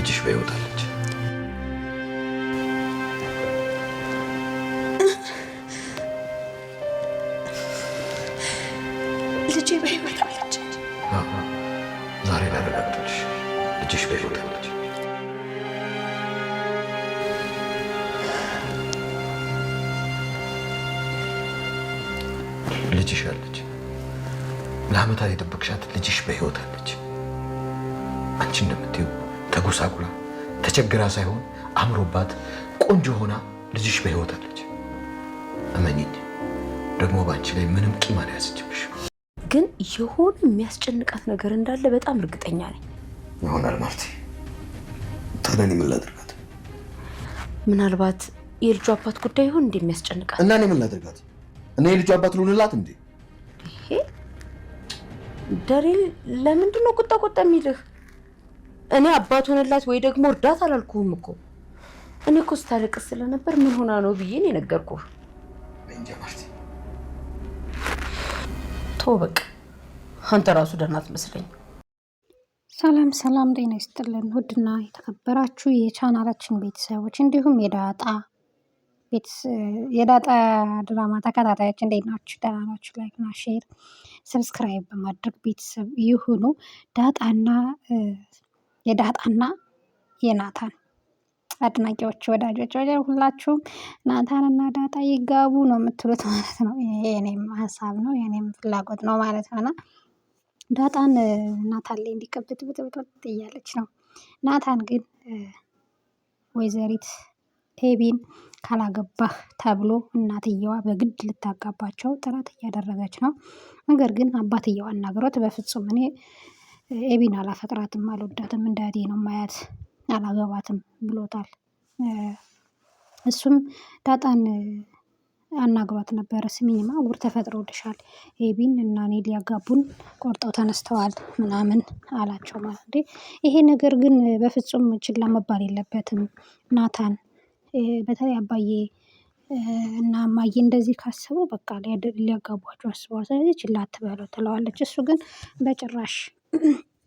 ልጅሽ በሕይወት አለች። ልጄ በሕይወት አለች። ዛሬ ላረጋግጥልሽ፣ ልጅሽ በሕይወት አለች። ልጅሽ አለች። ለዓመታት የጠበቅሻት ልጅሽ በሕይወት አለች። አንቺ እንደምትይው ተጎሳቁላ ተቸግራ ሳይሆን አምሮባት ቆንጆ ሆና ልጅሽ በሕይወት አለች። እመኚኝ፣ ደግሞ በአንቺ ላይ ምንም ቂም አልያዘችብሽ። ግን የሆነ የሚያስጨንቃት ነገር እንዳለ በጣም እርግጠኛ ነኝ። ይሆናል ማርቲ። ታዲያ እኔ ምን ላድርጋት? ምናልባት የልጁ አባት ጉዳይ ይሆን እንደሚያስጨንቃት እና እኔ ምን ላድርጋት? እኔ የልጁ አባት ልሆንላት እንዴ? ይሄ ደሬል ለምንድን ነው ቁጣ ቁጣ የሚልህ? እኔ አባት ሆነላት ወይ ደግሞ እርዳት አላልኩህም እኮ። እኔ እኮ ስታለቅስ ስለነበር ምን ሆና ነው ብዬ ነው የነገርኩህ። እንጃ ማርቲ። ተው በቃ፣ አንተ ራሱ ደህና አትመስለኝ። ሰላም ሰላም፣ ጤና ይስጥልን ውድና የተከበራችሁ የቻናላችን ቤተሰቦች እንዲሁም የዳጣ ድራማ ተከታታዮች እንዴት ናችሁ? ደህና ናችሁ? ላይክና ሼር ሰብስክራይብ በማድረግ ቤተሰብ ይሁኑ። የዳጣና የናታን አድናቂዎች ወዳጆች ሁላችሁም ናታንና ዳጣ ይጋቡ ነው የምትሉት ማለት ነው። የኔም ሀሳብ ነው የኔም ፍላጎት ነው ማለት ነውና ዳጣን ናታን ላይ እንዲቀብጥ ብጥብጥ እያለች ነው። ናታን ግን ወይዘሪት ኤቢን ካላገባህ ተብሎ እናትየዋ በግድ ልታጋባቸው ጥረት እያደረገች ነው። ነገር ግን አባትየዋ አናግሮት በፍጹም እኔ ኤቢን አላፈቅራትም፣ አልወዳትም፣ እንዳቴ ነው ማያት፣ አላገባትም ብሎታል። እሱም ዳጣን አናግሯት ነበረ። ስሚኝማ ጉር ተፈጥሮልሻል፣ ኤቢን እና እኔ ሊያጋቡን ቆርጠው ተነስተዋል ምናምን አላቸው። ማለት እንዴ ይሄ ነገር ግን በፍጹም ችላ መባል የለበትም ናታን። በተለይ አባዬ እና እማዬ እንደዚህ ካሰቡ በቃ ሊያጋቧቸው አስበዋል። ስለዚህ ችላ አትበለው ትለዋለች። እሱ ግን በጭራሽ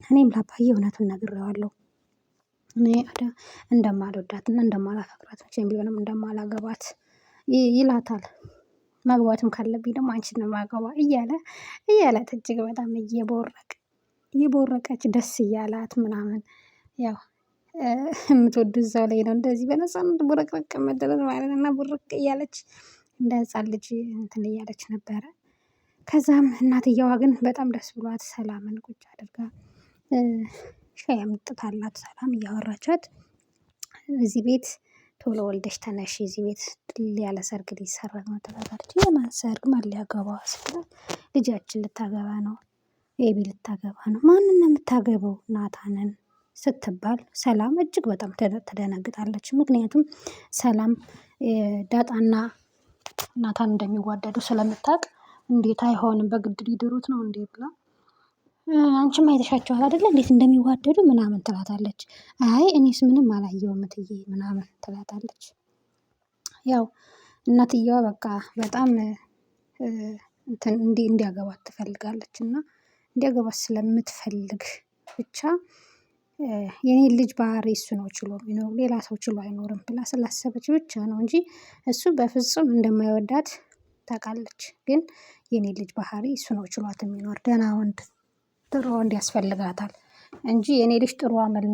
እኔም ለአባዬ እውነቱን ነግሬዋለሁ፣ እኔ እንደማልወዳትና እንደማላፈቅራት መቼም ቢሆንም እንደማላገባት ይላታል። ማግባትም ካለብኝ ደግሞ አንቺን ነው የማገባ እያላት እጅግ በጣም እየቦረቀች ደስ እያላት ምናምን ያው የምትወዱ እዛው ላይ ነው እንደዚህ በነፃነት ቡረቅረቅ መደረግ ማለት እና ቡርቅ እያለች እንደ ሕፃን ልጅ እንትን እያለች ነበረ። ከዛም እናትየዋ ግን በጣም ደስ ብሏት ሰላምን ቁጭ አድርጋ ሻይ አምጥታላት ሰላም እያወራቻት እዚህ ቤት ቶሎ ወልደሽ ተነሽ፣ እዚህ ቤት ድል ያለ ሰርግ ሊሰረግ ነው ትላታለች። የማን ሰርግ? ማን ሊያገባ ስላት ልጃችን ልታገባ ነው፣ ኤቢ ልታገባ ነው። ማንን ነው የምታገበው? ናታንን ስትባል ሰላም እጅግ በጣም ትደነግጣለች። ምክንያቱም ሰላም ዳጣና ናታን እንደሚዋደዱ ስለምታውቅ እንዴት አይሆንም በግድ ሊድሩት ነው እንዴ ብላ አንቺም አይተሻቸዋል አይደለ እንዴት እንደሚዋደዱ ምናምን ትላታለች። አይ እኔስ ምንም አላየሁም እትዬ ምናምን ትላታለች። ያው እናትየዋ በቃ በጣም እንዲያገባት ትፈልጋለች እና እንዲያገባት ስለምትፈልግ ብቻ የኔን ልጅ ባህሪ እሱ ነው ችሎ የሚኖር ሌላ ሰው ችሎ አይኖርም ብላ ስላሰበች ብቻ ነው እንጂ እሱ በፍጹም እንደማይወዳት ታውቃለች። ግን የኔን ልጅ ባህሪ እሱ ነው ችሏት የሚኖር ደህና ወንድ ጥሩ ወንድ ያስፈልጋታል እንጂ የኔ ልጅ ጥሩ አመል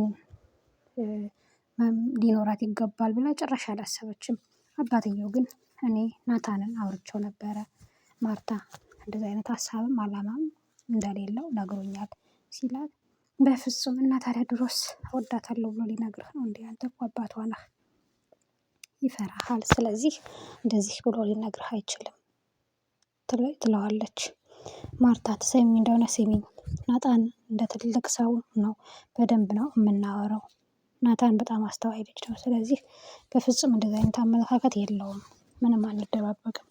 ሊኖራት ይገባል ብላ ጭራሽ አላሰበችም። አባትየው ግን እኔ ናታንን አውርቼው ነበረ ማርታ እንደዚህ አይነት ሀሳብም አላማም እንደሌለው ነግሮኛል ሲላት በፍጹም እና ታዲያ ድሮስ እወዳታለሁ ብሎ ሊነግርህ ነው እንዴ? አንተ እኮ አባቷ ነህ፣ ይፈራሃል። ስለዚህ እንደዚህ ብሎ ሊነግርህ አይችልም ትለዋለች። ማርታ ትሰሚኝ እንደሆነ ስሚኝ፣ ናታን እንደ ትልቅ ሰው ነው፣ በደንብ ነው የምናወራው። ናታን በጣም አስተዋይ ልጅ ነው። ስለዚህ በፍጹም እንደዚህ አይነት አመለካከት የለውም፣ ምንም አንደባበቅም።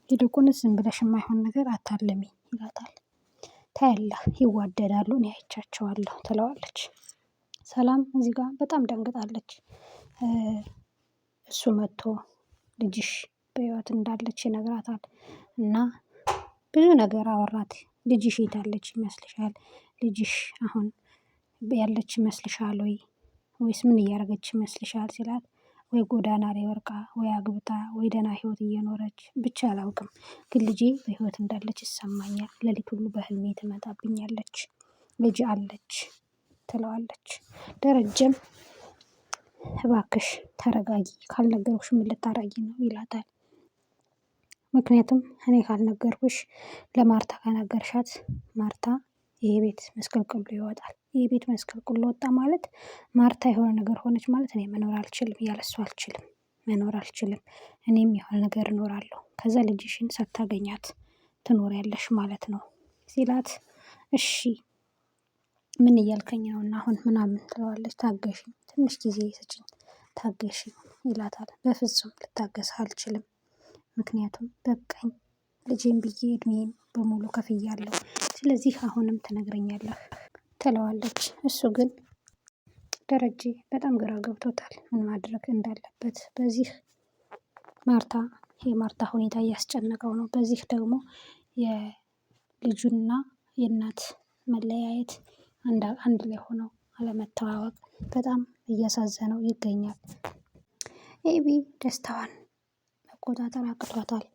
ይልቁንስ ዝም ብለሽ የማይሆን ነገር አታልሚ ይላታል። ታያለህ ይዋደዳሉ፣ እኔ አይቻቸዋለሁ ትለዋለች። ሰላም እዚህ ጋር በጣም ደንግጣለች። እሱ መጥቶ ልጅሽ በህይወት እንዳለች ይነግራታል እና ብዙ ነገር አወራት። ልጅሽ ሄዳለች ይመስልሻል? ልጅሽ አሁን ያለች ይመስልሻል ወይ? ወይስ ምን እያደረገች ይመስልሻል ሲላት ወይ ጎዳና ላይ ወርቃ ወይ አግብታ ወይ ደህና ህይወት እየኖረች ብቻ አላውቅም፣ ግን ልጄ በህይወት እንዳለች ይሰማኛል። ሌሊት ሁሉ በህልሜ ትመጣብኛለች፣ ልጅ አለች ትለዋለች። ደረጀም እባክሽ ተረጋጊ፣ ካልነገርኩሽ ምን ልታረጊ ነው ይላታል። ምክንያቱም እኔ ካልነገርኩሽ ለማርታ ከነገርሻት ማርታ ይሄ ቤት መስቀልቅሎ ይወጣል። ይሄ ቤት መስቀልቅሎ ወጣ ማለት ማርታ የሆነ ነገር ሆነች ማለት እኔ መኖር አልችልም፣ ያለሱ አልችልም፣ መኖር አልችልም። እኔም የሆነ ነገር እኖራለሁ። ከዛ ልጅሽን ሳታገኛት ትኖሪያለሽ ማለት ነው ሲላት እሺ ምን እያልከኝ ነውና አሁን ምናምን ትለዋለች። ታገሽኝ፣ ትንሽ ጊዜ ስጭኝ፣ ታገሽኝ ይላታል። በፍጹም ልታገስህ አልችልም፣ ምክንያቱም በቃኝ፣ ልጄን ብዬ እድሜን በሙሉ ከፍያለሁ። ስለዚህ አሁንም ትነግረኛለህ ትለዋለች። እሱ ግን ደረጀ በጣም ግራ ገብቶታል ምን ማድረግ እንዳለበት። በዚህ የማርታ ሁኔታ እያስጨነቀው ነው። በዚህ ደግሞ የልጁና የእናት መለያየት አንድ ላይ ሆነው አለመተዋወቅ በጣም እያሳዘነው ይገኛል። ኤቢ ደስታዋን መቆጣጠር አቅቷታል።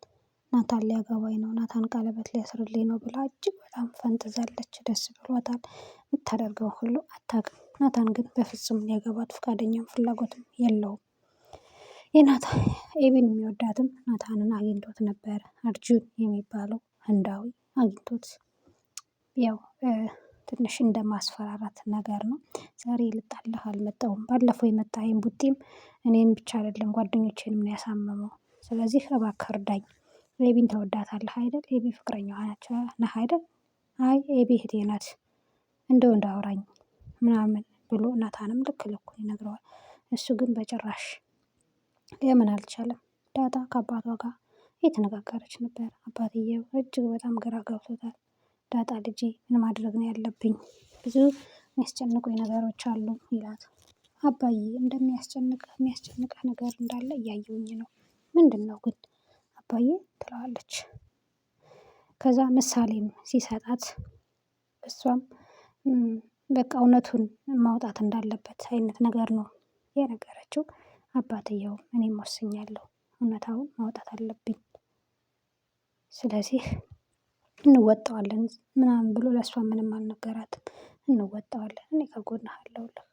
ናታን ሊያገባኝ ነው፣ ናታን ቀለበት ሊያስርልኝ ነው ብላ እጅግ በጣም ፈንጥዛለች። ደስ ብሏታል። የምታደርገው ሁሉ አታውቅም። ናታን ግን በፍጹም ሊያገባት ፈቃደኛም ፍላጎትም የለውም። ኤቢን የሚወዳትም ናታንን አግኝቶት ነበር። አርጁን የሚባለው ህንዳዊ አግኝቶት ያው ትንሽ እንደማስፈራራት ነገር ነው። ዛሬ ልጣልህ አልመጣሁም፣ ባለፈው የመጣኸኝ ቡጢም እኔን ብቻ አይደለም ጓደኞቼንም ነው ያሳመመው። ስለዚህ እባክህ እርዳኝ። ኤቢን ተወዳታለህ አይደል? ኤቢ ፍቅረኛዋ ነህ አይደል? አይ ኤቢ እህቴ ናት፣ እንደው እንዳውራኝ ምናምን ብሎ ናታንም ልክ ልኩን ይነግረዋል። እሱ ግን በጭራሽ ሊያምን አልቻለም። ዳጣ ከአባቷ ጋር እየተነጋገረች ነበር። አባትየው እጅግ በጣም ግራ ገብቶታል። ዳጣ ልጄ ምን ማድረግ ነው ያለብኝ? ብዙ የሚያስጨንቁኝ ነገሮች አሉ ይላት። አባዬ የሚያስጨንቅህ ነገር እንዳለ እያየሁኝ ነው። ምንድን ነው ግን አባዬ ትለዋለች። ከዛ ምሳሌም ሲሰጣት እሷም በቃ እውነቱን ማውጣት እንዳለበት አይነት ነገር ነው የነገረችው። አባትየውም እኔም ወስኛለሁ፣ እውነታውን ማውጣት አለብኝ፣ ስለዚህ እንወጣዋለን ምናምን ብሎ ለእሷ ምንም አልነገራትም። እንወጣዋለን፣ እኔ ከጎንህ አለሁልህ፣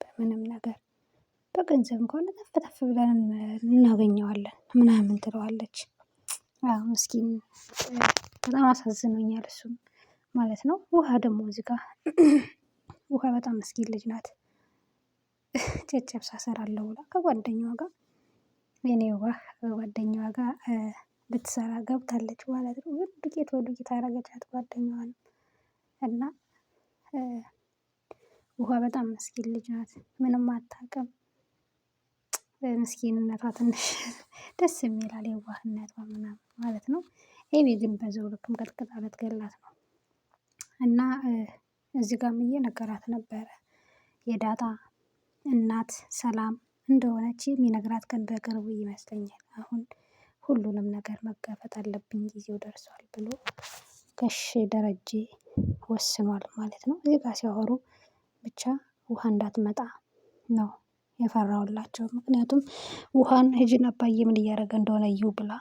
በምንም ነገር በገንዘብ ከሆነ ተፍ ብለን እናገኘዋለን ምናምን ትለዋለች። አዎ ምስኪን በጣም አሳዝኖኛል እሱም ማለት ነው። ውሃ ደግሞ እዚህ ጋር ውሃ በጣም ምስኪን ልጅ ናት። ጨጨብሳ እሰራለሁ ብላ ከጓደኛዋ ጋር የኔ ውሃ ከጓደኛዋ ጋር ልትሰራ ገብታለች ማለት ነው። ግን ዱቄት በዱቄት አደረገቻት ጓደኛዋን እና ውሃ በጣም ምስኪን ልጅ ናት። ምንም አታውቅም። ምስኪንነቷ ትንሽ ደስ የሚላል የዋህነቷ ምናምን ማለት ነው። ኤቢ ግን በዛው ልክም ቀጥቅጣ ልትገላት ነው። እና እዚህ ጋርም እየነገራት ነበረ የዳጣ እናት ሰላም እንደሆነች የሚነግራት ቀን በቅርቡ ይመስለኛል። አሁን ሁሉንም ነገር መጋፈጥ አለብኝ ጊዜው ደርሷል ብሎ ጋሽ ደረጀ ወስኗል ማለት ነው። እዚህ ጋር ሲያወሩ ብቻ ውሃ እንዳትመጣ ነው የፈራሁላቸው። ምክንያቱም ውሃን ሂጂና አባዬ ምን እያደረገ እንደሆነ እዩ ብላ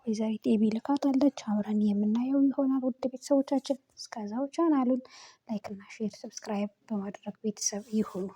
ወይዘሪት ኤቢ ልካታለች። አብረን የምናየው ይሆናል። ውድ ቤተሰቦቻችን እስከዛው ቻናሉን ላይክ እና ሼር፣ ሰብስክራይብ በማድረግ ቤተሰብ ይሁኑ።